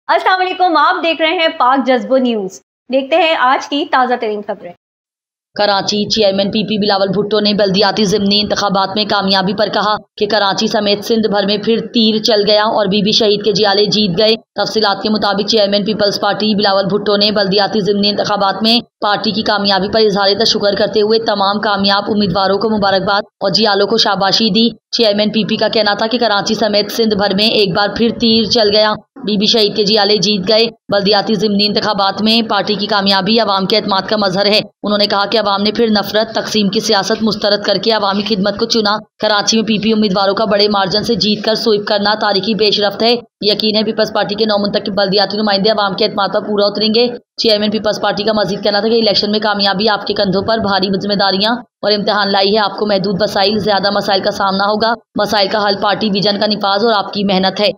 अस्सलाम वालेकुम, आप देख रहे हैं पाक जज्बो न्यूज। देखते हैं आज की ताज़ा तरीन खबरें। कराची चेयरमैन पीपी बिलावल भुट्टो ने बल्दियाती ज़िमनी इंतखाबात में कामयाबी पर कहा कि कराची समेत सिंध भर में फिर तीर चल गया और बीबी शहीद के जियाले जीत गए। तफसीलात के मुताबिक chairman Peoples Party Bilawal Bhutto ने बल्दियाती ज़िमनी इंतखाबात में पार्टी की कामयाबी पर इजहार तशुक्र करते हुए तमाम कामयाब उम्मीदवारों को मुबारकबाद और जियालों को शाबाशी दी। चेयरमैन पीपी का कहना था कि कराची समेत सिंध भर में एक बार फिर तीर चल गया, बीबी शहीद के जियाले जीत गए। बल्दियाती ज़िमनी इंतखाबात में पार्टी की कामयाबी अवाम के एतमाद का मजहर है। उन्होंने कहा कि अवाम ने फिर नफरत तकसीम की सियासत मुस्तरद करके अवामी खिदमत को चुना। कराची में पीपी उम्मीदवारों का बड़े मार्जिन से जीत कर स्वीप करना तारीखी पेशरफ्त है। यकीन है पीपल्स पार्टी के नौमुंतखब बल्दियाती नुमाइंदे अवाम के एतमाद पर पूरा उतरेंगे। चेयरमैन पीपल्स पार्टी का मजीद कहना था कि इलेक्शन में कामयाबी आपके कंधों पर भारी जिम्मेदारियां और इम्तिहान लाई है। आपको महदूद वसाइल ज्यादा मसाइल का सामना होगा। मसाइल का हल पार्टी विजन का निफाज और आपकी मेहनत है।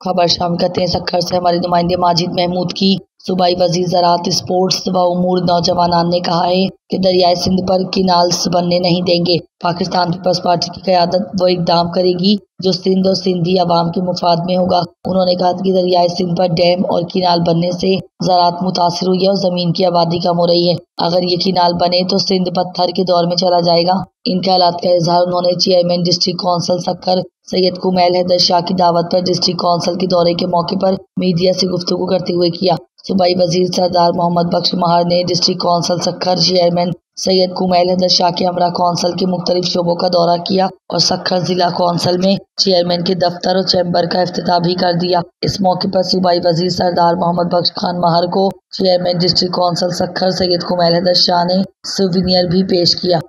खबर शामिल करते हैं सक्खर से हमारे नुमाइंदे माजिद महमूद की। सूबाई वजीर ज़राअत, स्पोर्ट्स व उमूर नौजवान ने कहा है कि दरियाए सिंध पर किनाल्स बनने नहीं देंगे। पाकिस्तान पीपल्स पार्टी की क़यादत वो इकदाम करेगी जो सिंध और सिंधी अवाम के मुफाद में होगा। उन्होंने कहा कि दरियाए सिंध पर डैम और किनाल बनने से ज़राअत मुतासिर हुई है और ज़मीन की आबादी कम हो रही है। अगर ये किनाल बने तो सिंध पत्थर के दौर में चला जाएगा। इन ख्यालात का इजहार उन्होंने chairman district council Sukkur Syed Kumail Haider Shah की दावत पर डिस्ट्रिक्ट कौंसिल के दौरे के मौके पर मीडिया से गुफ्तगू करते हुए किया। सूबाई वजीर सरदार मोहम्मद बख्श महार ने district council Sukkur chairman Syed Kumail Haider Shah के हमरा कौंसिल के मुख्तलिफ शोबों का दौरा किया और सक्खर जिला कौंसिल में चेयरमैन के दफ्तर और चैम्बर का इफ्तिताह भी कर दिया। इस मौके पर सूबाई वजीर सरदार मोहम्मद बख्श खान महार को chairman district council Sukkur Syed Kumail Haider Shah ने सुविनियर भी पेश किया।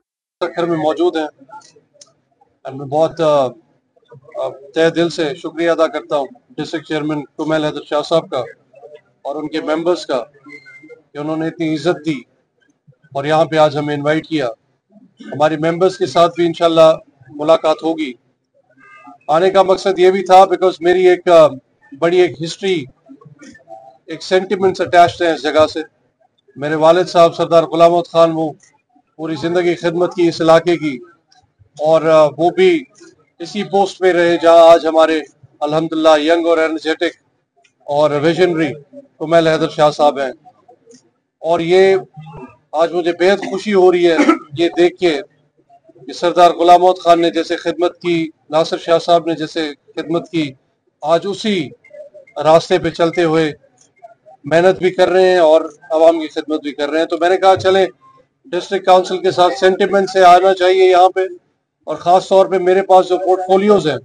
सक्खर में मौजूद हैं और मैं बहुत तहे दिल से शुक्रिया अदा करता हूँ डिस्ट्रिक्ट चेयरमैन कुमैल हैदर शाह साहब का और उनके मेंबर्स का कि उन्होंने इतनी इज्जत दी और यहाँ पे आज हमें इनवाइट किया। हमारी मेंबर्स के साथ भी इंशाल्लाह मुलाकात होगी। आने का मकसद ये भी था बिकॉज मेरी एक बड़ी एक हिस्ट्री, एक सेंटिमेंट्स अटैच्ड हैं इस जगह से। मेरे वालिद साहब सरदार गुलाम मोहम्मद खान वो पूरी ज़िंदगी खिदमत की इस इलाके की और वो भी इसी पोस्ट पे रहे जहाँ आज हमारे अल्हम्दुलिल्लाह यंग और एनर्जेटिक और विजनरी कुमैल हैदर शाह साहब हैं। और ये आज मुझे बेहद खुशी हो रही है ये देख के कि सरदार गुलाम मोहम्मद खान ने जैसे खिदमत की, नासिर शाह साहब ने जैसे खिदमत की, आज उसी रास्ते पे चलते हुए मेहनत भी कर रहे हैं और आवाम की खिदमत भी कर रहे हैं। तो मैंने कहा चले डिस्ट्रिक्ट काउंसिल के साथ सेंटिमेंट से आना चाहिए यहाँ पे और ख़ास तौर पे मेरे पास जो पोर्टफोलियोज हैं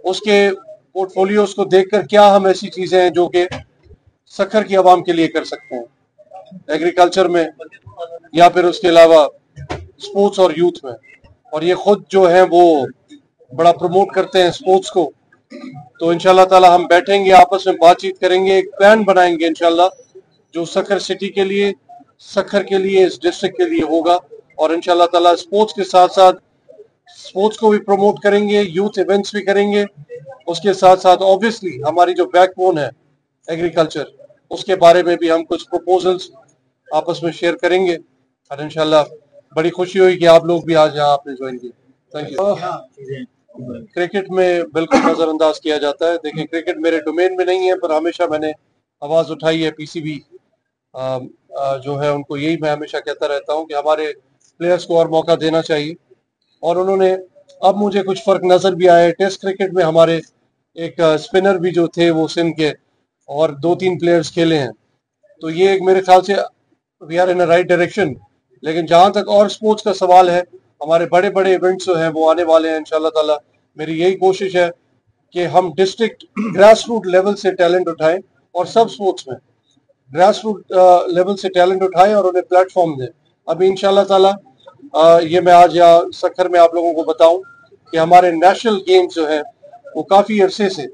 उसके पोर्टफोलियोज को देखकर क्या हम ऐसी चीज़ें हैं जो कि सक्खर की आवाम के लिए कर सकते हैं एग्रीकल्चर में या फिर उसके अलावा स्पोर्ट्स और यूथ में। और ये खुद जो है वो बड़ा प्रमोट करते हैं स्पोर्ट्स को। तो इंशाल्लाह ताला हम बैठेंगे, आपस में बातचीत करेंगे, एक प्लान बनाएंगे इंशाल्लाह जो सक्खर सिटी के लिए, सक्खर के लिए, इस डिस्ट्रिक्ट के लिए होगा। और इंशाल्लाह ताला स्पोर्ट्स के साथ साथ स्पोर्ट्स को भी प्रमोट करेंगे, यूथ इवेंट्स भी करेंगे। उसके साथ साथ ऑब्वियसली हमारी जो बैकबोन है एग्रीकल्चर, उसके बारे में भी हम कुछ प्रपोजल्स आपस में शेयर करेंगे और इंशाल्लाह बड़ी खुशी हुई कि आप लोग भी आज यहाँ आपने ज्वाइन किया। Thank you. क्रिकेट में बिल्कुल नज़रअंदाज किया जाता है। देखिए क्रिकेट मेरे डोमेन में नहीं है पर हमेशा मैंने आवाज़ उठाई है। पीसीबी जो है उनको यही मैं हमेशा कहता रहता हूँ कि हमारे प्लेयर्स को और मौका देना चाहिए और उन्होंने अब मुझे कुछ फ़र्क नज़र भी आया है। टेस्ट क्रिकेट में हमारे एक स्पिनर भी जो थे वो सिंध के और 2-3 प्लेयर्स खेले हैं। तो ये एक मेरे ख्याल से we are in a right direction. लेकिन जहाँ तक और स्पोर्ट्स का सवाल है, हमारे बड़े बड़े इवेंट्स जो हैं वो आने वाले हैं इंशाल्लाह ताला। मेरी यही कोशिश है कि हम डिस्ट्रिक्ट ग्रास रूट लेवल से टैलेंट उठाएं और सब स्पोर्ट्स में ग्रास रूट लेवल से टैलेंट उठाएं और उन्हें प्लेटफॉर्म दें। अभी इंशाल्लाह ताला ये मैं आज यहाँ सक्खर में आप लोगों को बताऊं कि हमारे नेशनल गेम्स जो है वो काफ़ी अरसे से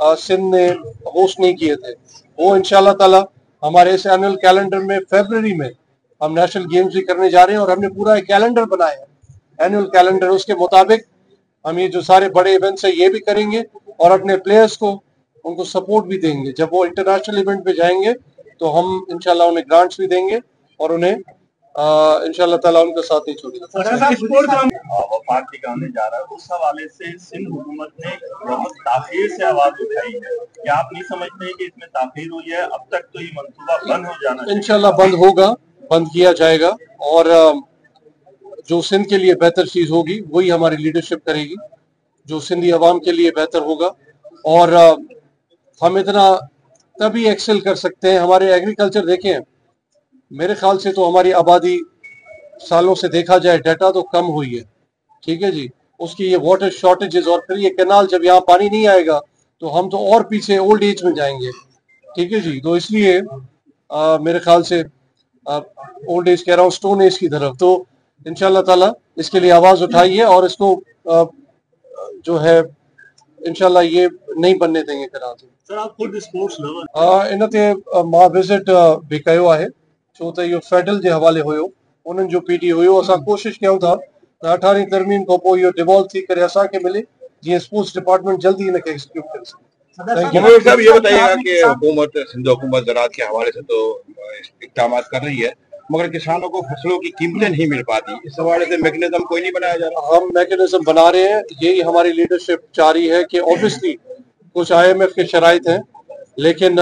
सिंध ने होस्ट नहीं किए थे। वो इंशाल्लाह ताला हमारे इस एनुअल कैलेंडर में फरवरी में हम नेशनल गेम्स भी करने जा रहे हैं और हमने पूरा एक कैलेंडर बनाया है, एनुअल कैलेंडर। उसके मुताबिक हम ये जो सारे बड़े इवेंट्स हैं ये भी करेंगे और अपने प्लेयर्स को उनको सपोर्ट भी देंगे। जब वो इंटरनेशनल इवेंट पे जाएंगे तो हम इंशाल्लाह उन्हें ग्रांट्स भी देंगे और उन्हें इंशाल्लाह ताला उनका साथ नहीं छोड़ेगा। वो पार्टी का होने जा रहा है, उस हवाले से सिंध हुकूमत ने बहुत ताखीर से आवाज उठाई है। क्या आप नहीं समझते हैं कि इसमें ताखीर हुई है? अब तक तो ये मंसूबा बंद हो जाना चाहिए। इंशाल्लाह बंद होगा, बंद किया जाएगा और जो सिंध के लिए बेहतर चीज होगी वही हमारी लीडरशिप करेगी, जो सिंधी अवाम के लिए बेहतर होगा। और हम इतना तभी एक्सेल कर सकते हैं। हमारे एग्रीकल्चर देखें, मेरे ख्याल से तो हमारी आबादी सालों से देखा जाए डाटा तो कम हुई है, ठीक है जी। उसकी ये वाटर शॉर्टेजेस और फिर ये कैनाल, जब यहाँ पानी नहीं आएगा तो हम तो और पीछे ओल्ड एज में जाएंगे, ठीक है जी। तो इसलिए मेरे ख्याल से ओल्ड एज कह रहा हूँ, स्टोन एज की तरफ। तो इंशाल्लाह ताला इसके लिए आवाज उठाइए और इसको जो है इंशाल्लाह ये नहीं बनने देंगे कराची। सर, आप खुद स्पोर्ट्स लवर इन ते मां विजिट भी कयो आहे, छो त इहो फेडरल जे हवाले हुयो, उन्हनि जो पीटी हुयो। असां कोशिश कयूं था त 18वीं तरमीम खां पोइ इहो डिवॉल्व थी करे असांखे मिले, जीअं स्पोर्ट्स डिपार्टमेंट जल्दी हिनखे एग्जीक्यूट करे सघे। साहब ये बताइएगा कि हुकूमत, सिंध हुकूमत ज़राअत के हवाले से तो इक़दाम कर रही है, मगर किसानों को फसलों की कीमतें नहीं मिल पाती, इस हवाले से मैकेनिज्म कोई नहीं बनाया जा रहा? हम मैकेनिज्म बना रहे हैं, यही हमारी लीडरशिप चाह रही है कि ऑब्वियसली कुछ IMF के शराइत हैं, लेकिन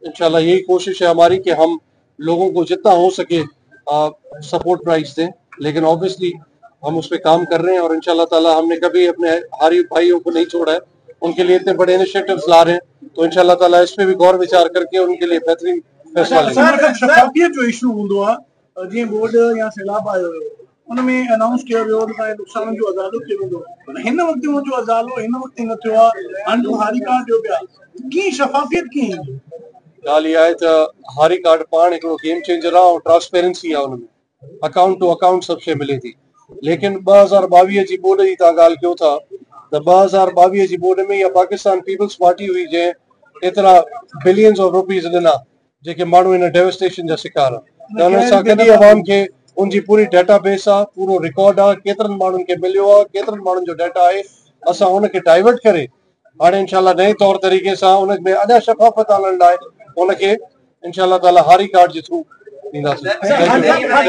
इंशाल्लाह यही कोशिश है हमारी कि हम लोगों को जितना हो सके सपोर्ट प्राइस दें। लेकिन ऑब्वियसली हम उस पर काम कर रहे हैं और इंशाल्लाह ताला हमने कभी अपने हारी भाइयों को नहीं छोड़ा है। उनके लिए इतने बड़े इनिशिएटिव्स ला रहे हैं, तो इंशाल्लाह ताला इस पे भी गौर विचार करके उनके लिए बेहतरीन फैसला लेंगे। शफ़ाफ़ियत जो इशू हूंदो आहे, जीअं बोर्ड या सैलाब आयो हुयो, उनमें अनाउंस कयो वियो त नुक़सान जो अज़ालो कयो वेंदो, हिन वक़्त जो अज़ालो हिन वक़्त न थियो आहे, हाणे हारी कार्ड ॾियो पिया, कीअं शफ़ाफ़ियत कीअं ईंदी? ॻाल्हि इहा आहे त हारी कार्ड पाण हिकिड़ो गेम चेंजर आहे और ट्रांसपेरेंसी आहे, उनमें अकाउंट टू अकाउंट सभु शइ मिले थी। लेकिन 2022 जी बोर्ड जी तव्हां ॻाल्हि कयो था त 2022 जी बोर्ड में इहा पाकिस्तान पीपल्स पार्टी हुई जंहिं एतिरा बिलियंस ऑफ रुपीज़ ॾिना, जेके माण्हू हिन डेवस्टेशन जा शिकार आहे। त हुन सां गॾु अवाम खे उनजी पूरी डेटाबेस आहे, पूरो रिकॉर्ड आहे, केतिरनि माण्हुनि खे मिलियो आहे, केतिरनि माण्हुनि जो डाटा आहे। असां उनखे डाइवर्ट करे हाणे इंशाल्लाह नए तौर तरीक़े सां उनमें अञा शफ़ाफ़त आणण लाइ उनखे इंशाल्लाह ताला हारी कार्ड जे थ्रू ॾींदासीं।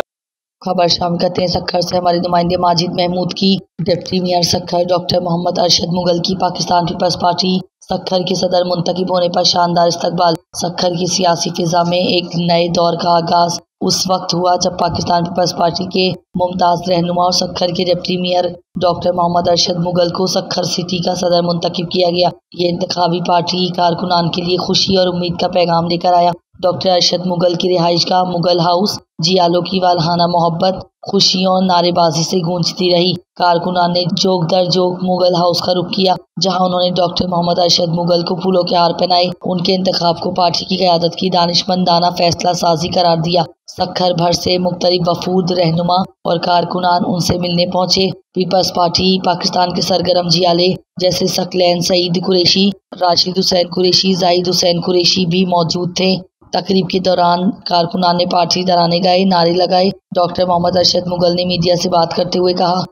खबर शामिल करते हैं सक्खर से हमारे नुमाइंदे माजिद महमूद की। Deputy mayor Sukkur doctor Mohammad Arshad Mughal की पाकिस्तान पीपल्स पार्टी सक्खर के सदर मुंतखब होने पर शानदार इस्तकबाल। सक्खर की सियासी फिजा में एक नए दौर का आगाज उस वक्त हुआ जब पाकिस्तान पीपल्स पार्टी के मुमताज रहनुमा और सक्खर के deputy mayor doctor Mohammad Arshad Mughal को सक्खर सिटी का सदर मुंतखब किया गया। ये इंतखाबी पार्टी कारकुनान के लिए खुशी और उम्मीद का पैगाम लेकर आया। डॉक्टर अरशद मुगल की रिहाइश का मुगल हाउस जियालो की वालहाना मोहब्बत खुशियों और नारेबाजी से गूंजती रही। कारकुनान ने जोक दर जोक मुगल हाउस का रुख किया, जहां उन्होंने डॉक्टर मोहम्मद अरशद मुगल को फूलों के हार पहनाए। उनके इंतखाब को पार्टी की क़यादत की दानिशमंदाना फैसला साजी करार दिया। सक्खर भर से मुख्तलिफ वफूद रहनुमा और कारकुनान उनसे मिलने पहुंचे। पीपल्स पार्टी पाकिस्तान के सरगर्म जियाले जैसे सकलैन सईद कुरैशी, राशिद हुसैन कुरैशी, जाहिद हुसैन कुरैशी भी मौजूद थे। तकरीब के दौरान कारकुनान ने पार्टी तराने गाए, नारे लगाए। डॉक्टर मोहम्मद अरशद मुगल ने मीडिया से बात करते हुए कहा,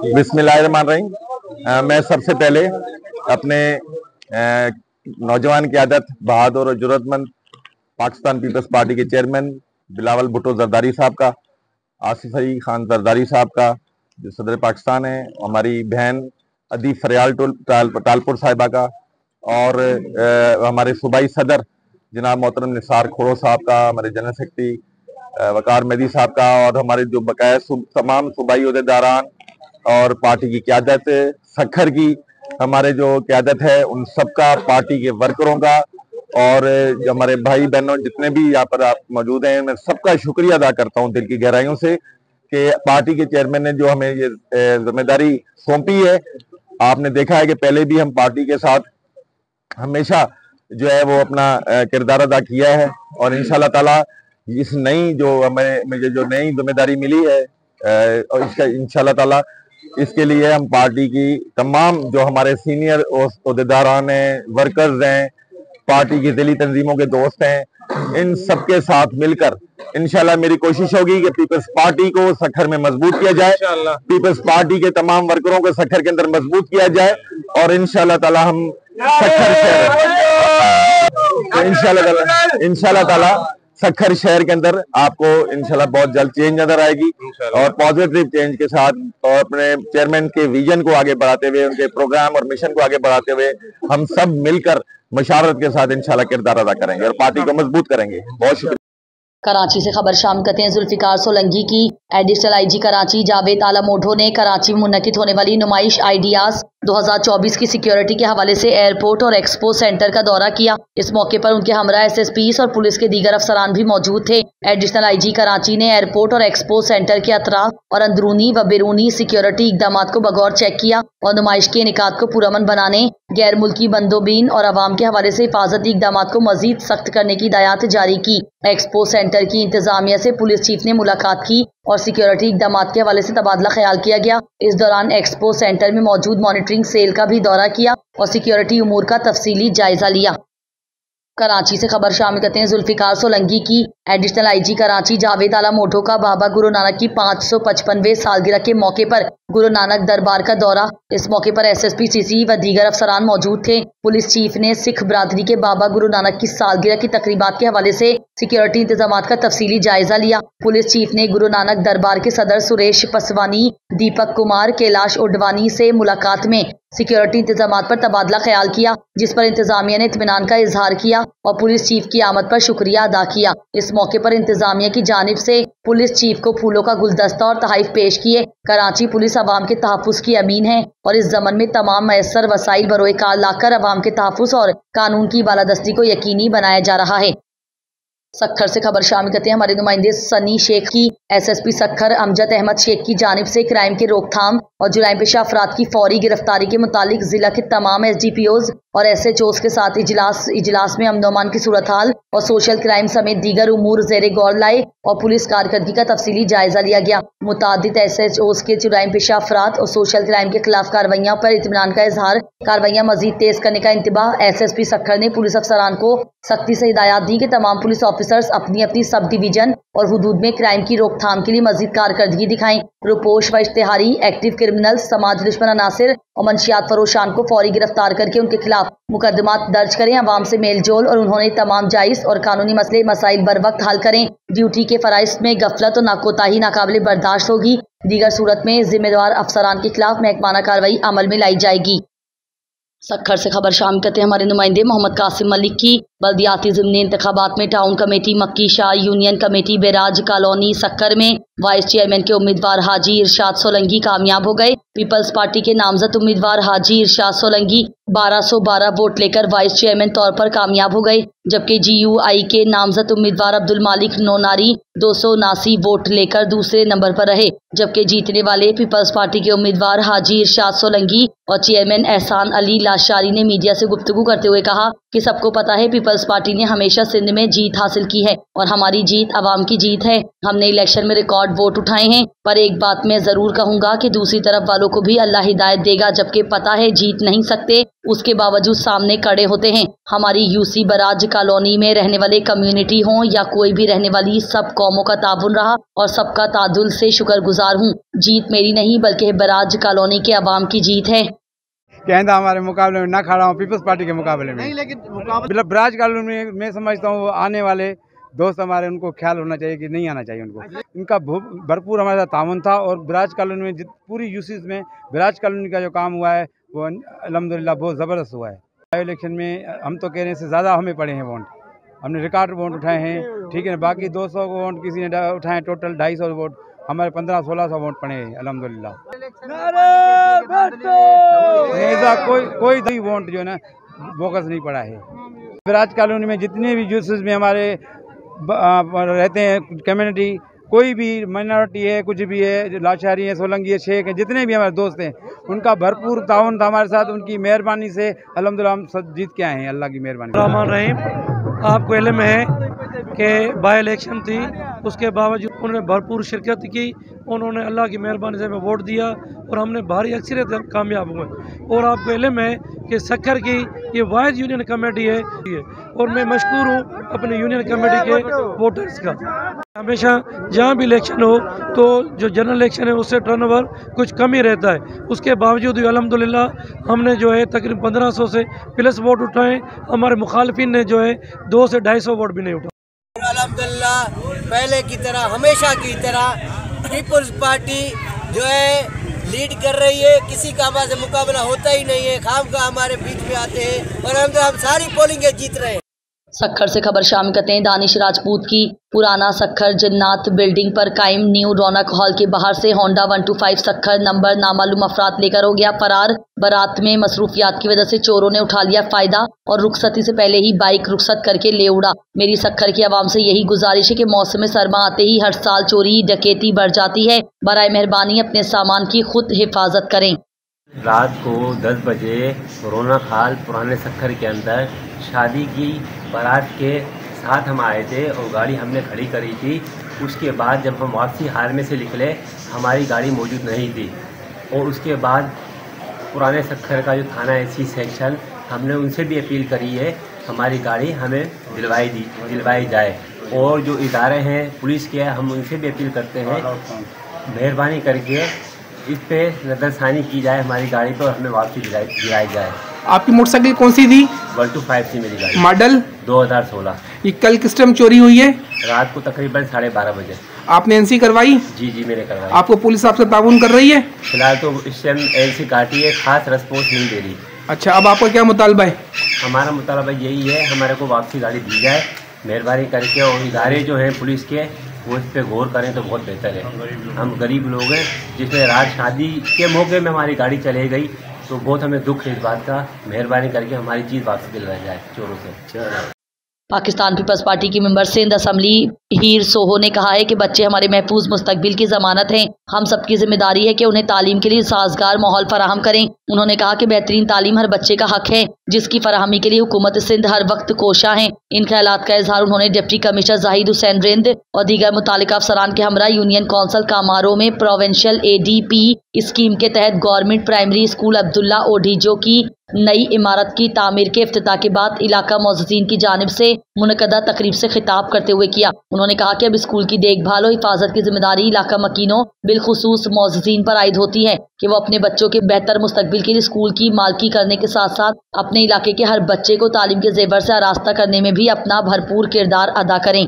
बिस्मिल्लाहिर्रहमानिर्रहीम। मैं सबसे पहले अपने नौजवान क़यादत, बहादुर और ज़रूरतमंद पाकिस्तान पीपल्स पार्टी के चेयरमैन बिलावल भुट्टो जरदारी साहब का, आसिफ अली खान जरदारी साहब का जो सदर पाकिस्तान है, हमारी बहन अदीब फरियाल टालपुर साहिबा का, और हमारे सूबाई सदर जनाब मोहतरम निसार खोड़ो साहब का, हमारे जनरल सेक्रेटरी वकार मेहदी साहब का, और हमारे जो बकाया तमाम सूबाई अहदेदारान और पार्टी की क़यादत, सक्खर की हमारे जो क़यादत है, उन सबका, पार्टी के वर्करों का, और हमारे भाई बहनों जितने भी यहाँ पर आप मौजूद हैं, मैं सबका शुक्रिया अदा करता हूँ दिल की गहराइयों से कि पार्टी के चेयरमैन ने जो हमें ये जिम्मेदारी सौंपी है। आपने देखा है कि पहले भी हम पार्टी के साथ हमेशा जो है वो अपना किरदार अदा किया है, और इंशाल्लाह ताला इस नई जो मुझे जो नई जिम्मेदारी मिली है, और इसका इंशाल्लाह ताला इसके लिए हम पार्टी की तमाम जो हमारे सीनियर ओहदेदारान हैं, वर्कर्स हैं, पार्टी की दिली तंजीमों के दोस्त हैं, इन सबके साथ मिलकर इंशाल्लाह मेरी कोशिश होगी कि पीपल्स पार्टी को सक्खर में मजबूत किया जाए, पीपल्स पार्टी के तमाम वर्करों को सक्खर के अंदर मजबूत किया जाए, और इंशाल्लाह ताला हम सक्खर से इंशाल्लाह ताला सक्खर शहर के अंदर आपको इंशाल्लाह बहुत जल्द चेंज नजर आएगी और पॉजिटिव चेंज के साथ और अपने चेयरमैन के विजन को आगे बढ़ाते हुए, उनके प्रोग्राम और मिशन को आगे बढ़ाते हुए हम सब मिलकर मशावरत के साथ इंशाल्लाह किरदार अदा करेंगे और पार्टी को मजबूत करेंगे। बहुत शुक्रिया। कराची से खबर शामिल करते हैं जुल्फिकार सोलंकी की। एडिशनल आईजी कराची जावेद आला मोढो ने कराची में मुनक्किद होने वाली नुमाइश आइडियाज 2024 की सिक्योरिटी के हवाले से एयरपोर्ट और एक्सपो सेंटर का दौरा किया। इस मौके पर उनके हमरा एसएसपीज और पुलिस के दीगर अफसरान भी मौजूद थे। एडिशनल आईजी कराची ने एयरपोर्ट और एक्सपो सेंटर के अतराफ और अंदरूनी व बैरूनी सिक्योरिटी इकदाम को बगौर चेक किया और नुमाइश के इनेकाद को पुरअमन बनाने, गैर मुल्की बंदोबीन और अवाम के हवाले से हिफाजती इकदाम को मजीद सख्त करने की हिदायत जारी की। एक्सपो सेंटर की इंतजामिया से पुलिस चीफ ने मुलाकात की और सिक्योरिटी इकदाम के हवाले से तबादला ख्याल किया गया। इस दौरान एक्सपो सेंटर में मौजूद मॉनिटरिंग सेल का भी दौरा किया और सिक्योरिटी उमूर का तफसीली जायजा लिया। कराची से खबर शामिल करते हैं जुल्फिकार सोलंकी की। एडिशनल आईजी कराची जावेद आला मोढो का बाबा गुरु नानक की 555वें सालगिरह के मौके पर गुरु नानक दरबार का दौरा। इस मौके पर एसएसपी सीसी व दीगर अफसरान मौजूद थे। पुलिस चीफ ने सिख बरादरी के बाबा गुरु नानक की सालगिरह की तकरीबात के हवाले से सिक्योरिटी इंतजाम का तफसीली जायजा लिया। पुलिस चीफ ने गुरु नानक दरबार के सदर सुरेश पसवानी, दीपक कुमार, कैलाश उडवानी से मुलाकात में सिक्योरिटी इंतजाम पर तबादला ख्याल किया, जिस पर इंतजामिया ने इत्मीनान का इजहार किया और पुलिस चीफ की आमद पर शुक्रिया अदा किया। इस मौके पर इंतजामिया की जानिब से पुलिस चीफ को फूलों का गुलदस्ता और तोहफे पेश किए। कराची पुलिस अवाम के तहफ़्फ़ुज़ की अमीन है और इस ज़मन में तमाम मैसर वसाइल बरोए कार लाकर अवाम के तहफ़्फ़ुज़ और कानून की बालादस्ती को यकीनी बनाया जा रहा है। सक्खर से खबर शामिल करते हैं हमारे नुमाइंदे सनी शेख की। एसएसपी सक्खर अमजद अहमद शेख की जानिब से क्राइम के रोकथाम और जुराइम पेशा अफराद की फौरी गिरफ्तारी के मुतालिक जिला के तमाम एसडीपीओज और एसएचओज के साथ इजलास में अमन अमान की सूरत हाल और सोशल क्राइम समेत दीगर उमूर ज़ेरे गौर लाए और पुलिस कारकर्दगी का तफसीली जायजा लिया गया। मुतादिद एसएचओज के जुराइम पेशा अफराद और सोशल क्राइम के खिलाफ कार्रवाइयों पर इत्मीनान का इजहार, कार्रवाइयाँ मजीद तेज करने का इंतबाह। एसएसपी सक्खर ने पुलिस अफसरान को सख्ती से हिदायत दी कि तमाम पुलिस ऑफिसर्स अपनी अपनी सब डिवीजन और हुदूद में क्राइम की रोकथाम के लिए मजीद कारकर्दगी दिखाएं। रुपोश व इश्तिहारी, एक्टिव क्रिमिनल्स, समाज दुश्मन अनासिर और मंशियात फरोशान को फौरी गिरफ्तार करके उनके खिलाफ मुकदमात दर्ज करें। अवाम से मेल जोल और उन्होंने तमाम जायज़ और कानूनी मसले मसाइल बर वक्त हल करें। ड्यूटी के फराइज में गफलत और नाकोताही नाकाबिले बर्दाश्त होगी। दीगर सूरत में जिम्मेदार अफसरान के खिलाफ महकमाना कार्रवाई अमल में लाई जाएगी। सक्खर से खबर शामिल करते हैं हमारे नुमाइंदे मोहम्मद कासिम मलिक की। बल्दियाती ज़िमनी इंतखाबात में टाउन कमेटी मक्की Shah union committee barrage colony Sukkur में वाइस चेयरमैन के उम्मीदवार हाजी इरशाद सोलंकी कामयाब हो गए। पीपल्स पार्टी के नामजद उम्मीदवार हाजी इरशाद सोलंकी 1212 वोट लेकर वाइस चेयरमैन तौर पर कामयाब हो गए, जबकि जीयूआई के नामजद उम्मीदवार अब्दुल मालिक नोनारी 279 वोट लेकर दूसरे नंबर पर रहे, जबकि जीतने वाले पीपल्स पार्टी के उम्मीदवार हाजी इरशाद सोलंकी और चेयरमैन एहसान अली लाशारी ने मीडिया से गुफ्तगू करते हुए कहा कि सबको पता है पीपल्स पार्टी ने हमेशा सिंध में जीत हासिल की है और हमारी जीत अवाम की जीत है। हमने इलेक्शन में रिकॉर्ड वोट उठाए हैं, पर एक बात मैं जरूर कहूंगा कि दूसरी तरफ वालों को भी अल्लाह हिदायत देगा, जबकि पता है जीत नहीं सकते, उसके बावजूद सामने खड़े होते हैं। हमारी यूसी बराज कॉलोनी में रहने वाले कम्युनिटी हों या कोई भी रहने वाली, सब कौमों का ताबुन रहा और सबका तादुल से शुक्रगुजार हूँ। जीत मेरी नहीं बल्कि बराज कॉलोनी के अवाम की जीत है। कहना हमारे मुकाबले में ना खड़ा हूँ पीपल्स पार्टी के मुकाबले में नहीं, लेकिन मतलब बराज कॉलोनी में मैं समझता हूँ आने वाले दोस्त हमारे, उनको ख्याल होना चाहिए कि नहीं आना चाहिए उनको। इनका भरपूर हमारे साथ ताउन था और बराज कॉलोनी में पूरी यूसीज में बराज कॉलोनी का जो काम हुआ है वो अल्हम्दुलिल्लाह बहुत ज़बरदस्त हुआ है। इलेक्शन में हम तो कह रहे हैं इससे ज़्यादा हमें पड़े हैं वोट, हमने रिकॉर्ड वोट उठाए हैं, ठीक है ना। बाकी 200 वोट किसी ने उठाए, टोटल 250 वोट, हमारे 1500-1600 वोट पड़े हैं अल्हम्दुलिल्लाह। कोई वोट जो है ना बोकस नहीं पड़ा है। बराज कॉलोनी में जितने भी यूसीज में हमारे रहते हैं कम्युनिटी, कोई भी माइनॉरिटी है, कुछ भी है, लाशारी है, सोलंकी है, शेख है, जितने भी हमारे दोस्त हैं, उनका भरपूर ताउन था हमारे साथ। उनकी मेहरबानी से अल्हम्दुलिल्लाह हम सब जीत के आए हैं, अल्लाह की मेहरबानी। रहमान रहीम, आपको इल्म है कि बाई इलेक्शन थी, उसके बावजूद उन्होंने भरपूर शिरकत की, उन्होंने अल्लाह की मेहरबानी से हमें वोट दिया और हमने भारी अक्सरियत कामयाब हुए। और आपको इल्म है कि सक्खर की ये वाहिद यूनियन कमेटी है और मैं मशकूर हूँ अपने यूनियन कमेटी के वोटर्स का। हमेशा जहाँ भी इलेक्शन हो तो जो जनरल इलेक्शन है उससे टर्नओवर कुछ कम ही रहता है, उसके बावजूद भी अल्हम्दुलिल्लाह हमने जो है तकरीबन 1500 से प्लस वोट उठाए। हमारे मुखालफिन ने जो है 200 से 250 वोट भी नहीं उठाए। अल्हम्दुलिल्लाह पहले की तरह, हमेशा की तरह पीपल्स पार्टी जो है लीड कर रही है। किसी का हमारे मुकाबला होता ही नहीं है, खामखा हमारे बीच में आते हैं और हम सारी पोलिंगें जीत रहे हैं। सखर से खबर शामिल करते हैं। दानिश राजपूत की पुराना सखर जन्नात बिल्डिंग पर कायम न्यू रौनक हॉल के बाहर से होंडा 125 सखर नंबर नामालूम अफराद लेकर हो गया फरार। बारात में मसरूफियात की वजह से चोरों ने उठा लिया फायदा और रुखसती से पहले ही बाइक रुखसत करके ले उड़ा। मेरी सखर की आवाम से यही गुजारिश है कि मौसम सरमा आते ही हर साल चोरी डकैती बढ़ जाती है। बराए मेहरबानी अपने सामान की खुद हिफाजत करें। रात को 10 बजे रौनक हॉल पुराने सखर के अंदर शादी की बारात के साथ हम आए थे और गाड़ी हमने खड़ी करी थी। उसके बाद जब हम वापसी हाल में से निकले हमारी गाड़ी मौजूद नहीं थी और उसके बाद पुराने सखर का जो थाना एसी सेक्शन, हमने उनसे भी अपील करी है हमारी गाड़ी हमें दिलवाई जाए। और जो इदारे हैं पुलिस के, हम उनसे भी अपील करते हैं मेहरबानी करके इस पे नज़रसानी की जाए हमारी गाड़ी पर और हमें वापसी दिलाई जाए। आपकी मोटरसाइकिल कौन सी थी? 125 थी मेरी गाड़ी। मॉडल 2016। ये कल किस टाइम चोरी हुई है? रात को तकरीबन 12:30 बजे। आपने एनसी करवाई? जी मैंने करवाई। आपको पुलिस आपसे ताउन कर रही है? फिलहाल तो इस टाइम एनसी काटी है, खास रिस्पॉन्स नहीं दे रही। अच्छा, अब आपका क्या मुतालबा है? हमारा मुतालबा यही है हमारे को वापसी गाड़ी दी जाए मेहरबानी करके, और इदारे जो हैं पुलिस के वो इस पर गौर करें तो बहुत बेहतर है। हम गरीब लोग हैं, जिसमें रात शादी के मौके में हमारी गाड़ी चले गई तो बहुत हमें दुख है इस बात का। मेहरबानी करके हमारी चीज़ वापस दिलवाई जाए चोरों से। पाकिस्तान पीपल्स पार्टी की मेंबर सिंध असम्बली हीर सोहो ने कहा है कि बच्चे हमारे महफूज मुस्तकबिल की जमानत हैं। हम सबकी जिम्मेदारी है कि उन्हें तालीम के लिए साजगार माहौल फराहम करें। उन्होंने कहा कि बेहतरीन तालीम हर बच्चे का हक है, जिसकी फराहमी के लिए हुकूमत सिंध हर वक्त कोशा है। इन ख्यालात का इजहार उन्होंने डिप्टी कमिश्नर जाहिद हुसैन रिंद और दीगर मुतालिका अफसरान के हमरा यूनियन कौंसल कामारो में प्रोविंशियल ADP स्कीम के तहत गवर्नमेंट प्राइमरी स्कूल अब्दुल्ला ओडीजो की नई इमारत की तामीर के इफ्तिताह के बाद इलाका मोअज़्ज़िज़ीन की जानिब से मुनक़दा तकरीब से खिताब करते हुए किया। उन्होंने कहा कि अब स्कूल की देखभाल और हिफाजत की जिम्मेदारी इलाका मकीनों बिलखुसूस मोअज़्ज़िज़ीन पर आयद होती है कि वो अपने बच्चों के बेहतर मुस्तकबिल के लिए स्कूल की मालकी करने के साथ साथ अपने इलाके के हर बच्चे को तालीम के जेवर से आरास्ता करने में भी अपना भरपूर किरदार अदा करें।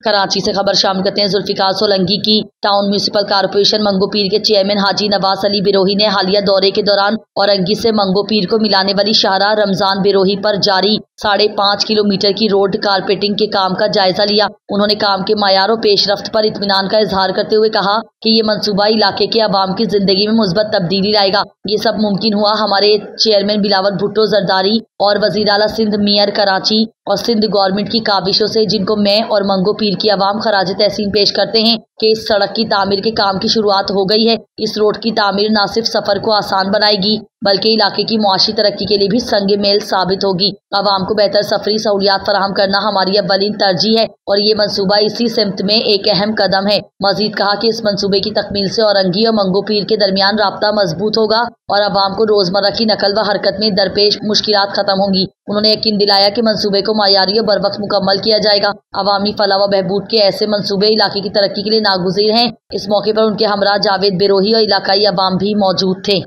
कराची से खबर शामिल करते हैं। जुल्फिकार सोलंकी की टाउन म्यूनिसिपल कारपोरेशन मंगो पीर के चेयरमैन हाजी नवाज अली बिरोही ने हालिया दौरे के दौरान औरंगी से मंगो पीर को मिलाने वाली शाहराह रमजान बिरोही पर जारी 5.5 किलोमीटर की रोड कारपेटिंग के काम का जायजा लिया। उन्होंने काम के मायार और पेशरफ्त पर इत्मीनान का इजहार करते हुए कहा कि ये मंसूबा इलाके के अवाम की जिंदगी में मुस्बत तब्दीली लाएगा। ये सब मुमकिन हुआ हमारे चेयरमैन बिलावल भुट्टो जरदारी और वजीर आला सिंध मेयर कराची और सिंध गवर्नमेंट की काविशों से, जिनको मैं और मंगो पीर की आवाम खराज तहसीन पेश करते हैं कि इस सड़क की तामीर के काम की शुरुआत हो गई है। इस रोड की तामीर न सिर्फ सफर को आसान बनाएगी बल्कि इलाके की मुआशी तरक्की के लिए भी संग मेल साबित होगी। आवाम को बेहतर सफरी सहूलियात फराहम करना हमारी अव्वलीन तरजीह है और ये मंसूबा इसी सिमत में एक अहम कदम है। मजीद कहा कि इस मंसूबे की तकमील से औरंगी और मंगो पीर के दरमियान राब्ता मजबूत होगा और आवाम को रोजमर्रा की नकल व हरकत में दरपेश मुश्किलात खत्म होंगी। उन्होंने यकीन दिलाया कि मंसूबे को मायारी और बरवक्त मुकम्मल किया जाएगा। अवामी फलाह व बहबूद के ऐसे मंसूबे इलाके की तरक्की के लिए नागुज़ीर हैं। इस मौके पर उनके हमरा जावेद बिरोही और इलाकाई अवाम भी मौजूद थे।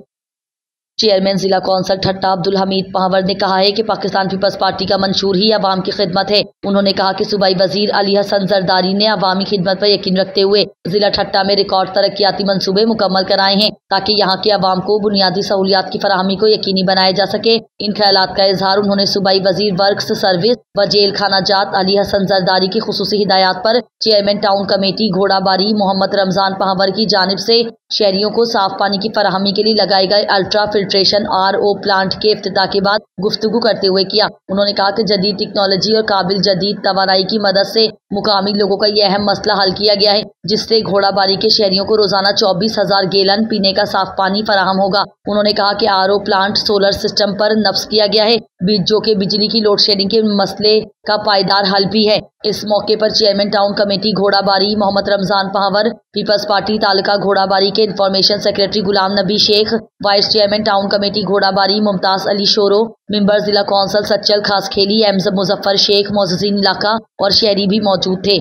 चेयरमैन जिला कौंसल ठट्टा अब्दुल हमीद पहावर ने कहा है कि पाकिस्तान पीपल्स पार्टी का मंशूर ही अवाम की खिदमत है। उन्होंने कहा कि सूबाई वजीर अली हसन जरदारी ने अवामी खिदमत पर यकीन रखते हुए जिला ठट्टा में रिकॉर्ड तरक्याती मंसूबे मुकम्मल कराए हैं ताकि यहाँ के अवाम को बुनियादी सहूलियात की फराहमी को यकीनी बनाया जा सके। इन ख्यालात का इजहार उन्होंने सूबाई वजीर वर्क्स सर्विस व जेल खाना जात अली हसन जरदारी की खुसूसी हिदायत पर chairman town committee Ghorabari Muhammad Ramzan Pahawar की जानिब से शहरियों को साफ पानी की फराहमी के लिए लगाए गए अल्ट्रा फिल्ट्रेशन RO प्लांट के इफ्तिताह के बाद गुफ्तगू करते हुए किया। उन्होंने कहा कि जदीद टेक्नोलॉजी और काबिल जदीद तवानाई की मदद से मुकामी लोगों का यह अहम मसला हल किया गया है, जिससे घोड़ाबारी के शहरियों को रोजाना 24,000 गैलन पीने का साफ पानी फराहम होगा। उन्होंने कहा कि RO प्लांट सोलर सिस्टम पर नफ्स किया गया है, जो कि बिजली की लोड शेडिंग के मसले का पायदार हल भी है। इस मौके पर chairman town committee Ghorabari Muhammad Ramzan Pahawar, People's Party taluka Ghorabari के information secretary Ghulam Nabi Shaikh, vice chairman town committee Ghorabari Mumtaz Ali Shoro, member जिला कौंसल सच्चल खास खेली एमज मुजफ्फर शेख, मोअज़्ज़िज़ीन इलाका और शहरी भी मौजूद थे।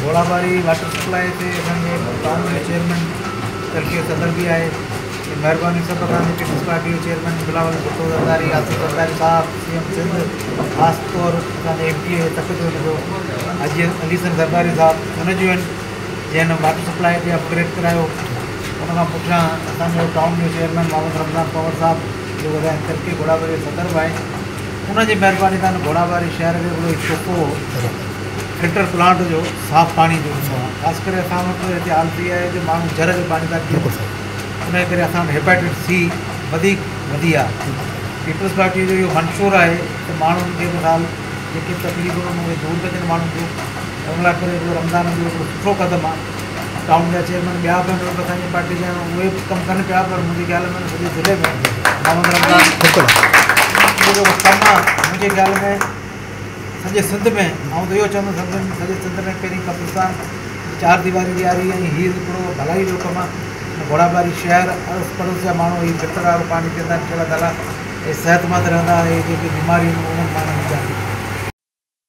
घोड़ाबारी वाटर सप्लाई से टाउन में चेयरमैन करके सदर भी आए, मेहरबानी सब Peoples Party chairman Bilawal Bhutto Zardari Asif Zardari साहब CM सिंध ख़ास तौर MPA तख़त जो अलीसन ज़रदारी साहब उन जो जैन वाटर सप्लाई के अपग्रेड करायो उन पुठियां असांजो टाउन जो चेयरमैन मोहम्मद रमज़ान पवर साहब जो तरक़ी घोड़ाबारी सदर आहे उनकी मेहरबानी सां घोड़ाबारी शहर में हिकिड़ो चोखो फिल्टर प्लांट जो साफ़ पानी जो हूंदो आहे ख़ासि करे असां वटि हिते हालत इहा आहे जो माण्हू ज़र जो पानी था पीअनि उन करे असां वटि हेपेटाइटिस C वधी आहे पीपल्स पार्टी जो इहो मंशूर आहे त माण्हुनि खे मिसाल जेके तकलीफ़ूं उहे दूर कजनि माण्हुनि जूं उन लाइ करे रमज़ान जो हिकिड़ो सुठो क़दम आहे टाउन जा चेयरमैन ॿिया बि असांजी पार्टी जा उहे बि कमु कनि पिया पर मुंहिंजे ख़्याल में सॼे ज़िले में मोहम्मद रमज़ान जेको कमु आहे मुंहिंजे ख़्याल में सॼे सिंध में ऐं त इहो चवंदुसि सॼे सिंध में पहिरीं कब्रिस्तान 4 दीवारी ॾियारी ऐं हीअ हिकिड़ो भलाई जो कमु आहे घोड़ाबारी शहर अड़ोस पड़ोस जा माण्हू हीअ फिल्टर वारो पानी पीअंदा आहिनि अहिड़ा ॻाल्हि आहे सेहतमंद रहंदा ऐं जेके बीमारियूं उन्हनि माण्हुनि जा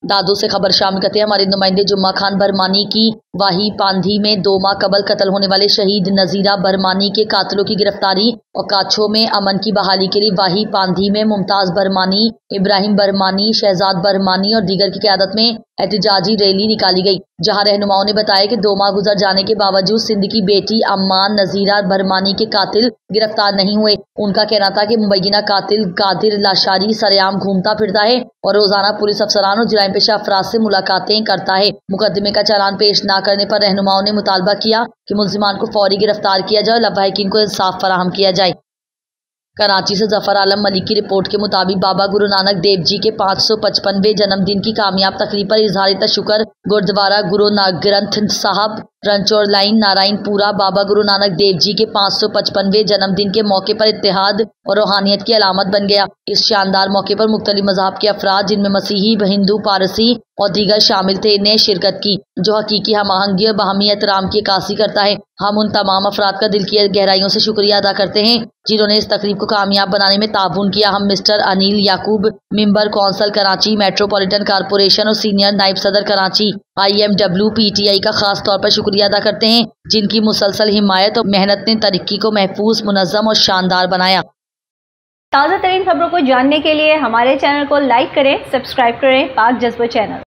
दादू से खबर शामिल करते हैं हमारे नुमाइंदे जुम्मा खान बरमानी की वाही पांधी में 2 माह कबल कत्ल होने वाले शहीद नजीरा बरमानी के कातिलों की गिरफ्तारी और काछो में अमन की बहाली के लिए वाही पांधी में मुमताज बरमानी, इब्राहिम बरमानी, शहजाद बरमानी और दीगर की क़यादत में एहतजाजी रैली निकाली गई, जहां रहनुमाओं ने बताया कि 2 माह गुजर जाने के बावजूद सिंध की बेटी अम्मान नजीरा बरमानी के कातिल गिरफ्तार नहीं हुए। उनका कहना था कि मुबैना कातिल कादिर लाशारी सरेआम घूमता फिरता है और रोजाना पुलिस अफसरान और जुराइम पेशा अफराद से मुलाकातें करता है। मुकदमे का चालान पेश न करने पर रहनुमाओं ने मुतालबा किया कि मुल्जिमान को फौरी गिरफ्तार किया जाए और लवाहिकीन को इंसाफ फराहम किया जाए। कराची से जफर आलम मलिक की रिपोर्ट के मुताबिक बाबा गुरु नानक देव जी के 555वें जन्मदिन की कामयाब तकरीब पर इजहार तशुक्र गुरुद्वारा गुरु ग्रंथ साहब रंचौर लाइन नारायणपुरा बाबा गुरु नानक देव जी के 555वें जन्मदिन के मौके पर इत्तेहाद और रूहानियत की अलामत बन गया। इस शानदार मौके पर मुख्तलिफ मज़हब के अफराद जिनमें मसीही, हिंदू, पारसी और दीगर शामिल थे ने शिरकत की, जो हकीकी हम-आहंगी और बाहमी एहतराम की अक्कासी करता है। हम उन तमाम अफराद का दिल की गहराइयों से शुक्रिया अदा करते हैं जिन्होंने इस तकरीब को कामयाब बनाने में ताउन किया। हम mister Anil Yaqoob, member council Karachi metropolitan corporation और सीनियर नायब सदर कराची IMWPTI का खास तौर पर शुक्रिया अदा करते हैं, जिनकी मुसलसल हिमायत और मेहनत ने तरक्की को महफूज, मुनज़्ज़म और शानदार बनाया। ताज़ा तरीन खबरों को जानने के लिए हमारे चैनल को लाइक करें, सब्सक्राइब करें पाक जज्बा चैनल।